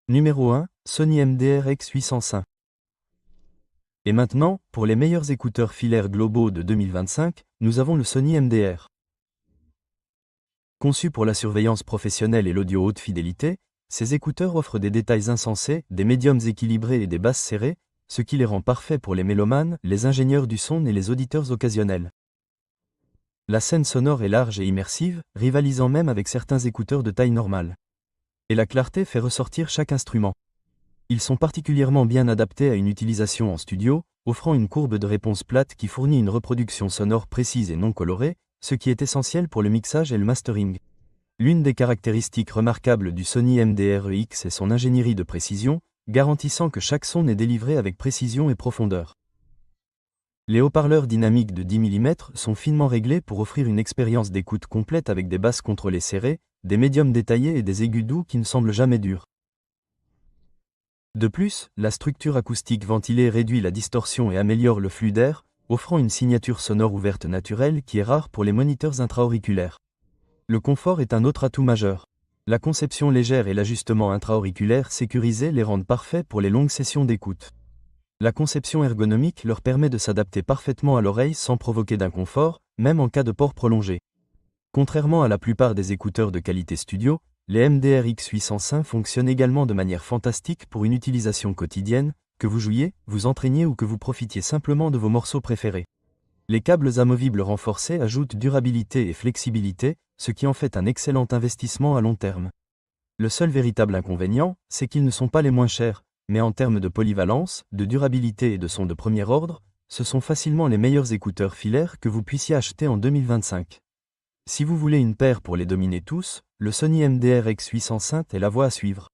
Numéro 1, Sony MDR X805. Et maintenant, pour les meilleurs écouteurs filaires globaux de 2025, nous avons le Sony MDR. Conçus pour la surveillance professionnelle et l'audio haute fidélité, ces écouteurs offrent des détails insensés, des médiums équilibrés et des basses serrées, ce qui les rend parfaits pour les mélomanes, les ingénieurs du son et les auditeurs occasionnels. La scène sonore est large et immersive, rivalisant même avec certains écouteurs de taille normale. Et la clarté fait ressortir chaque instrument. Ils sont particulièrement bien adaptés à une utilisation en studio, offrant une courbe de réponse plate qui fournit une reproduction sonore précise et non colorée, ce qui est essentiel pour le mixage et le mastering. L'une des caractéristiques remarquables du Sony MDR-EX est son ingénierie de précision, garantissant que chaque son est délivré avec précision et profondeur. Les haut-parleurs dynamiques de 10 mm sont finement réglés pour offrir une expérience d'écoute complète avec des basses contrôlées serrées, des médiums détaillés et des aigus doux qui ne semblent jamais durs. De plus, la structure acoustique ventilée réduit la distorsion et améliore le flux d'air, offrant une signature sonore ouverte naturelle qui est rare pour les moniteurs intra-auriculaires. Le confort est un autre atout majeur. La conception légère et l'ajustement intra-auriculaire sécurisé les rendent parfaits pour les longues sessions d'écoute. La conception ergonomique leur permet de s'adapter parfaitement à l'oreille sans provoquer d'inconfort, même en cas de port prolongé. Contrairement à la plupart des écouteurs de qualité studio, les MDR X805 fonctionnent également de manière fantastique pour une utilisation quotidienne, que vous jouiez, vous entraîniez ou que vous profitiez simplement de vos morceaux préférés. Les câbles amovibles renforcés ajoutent durabilité et flexibilité, ce qui en fait un excellent investissement à long terme. Le seul véritable inconvénient, c'est qu'ils ne sont pas les moins chers, mais en termes de polyvalence, de durabilité et de son de premier ordre, ce sont facilement les meilleurs écouteurs filaires que vous puissiez acheter en 2025. Si vous voulez une paire pour les dominer tous, le Sony MDR X805 est la voie à suivre.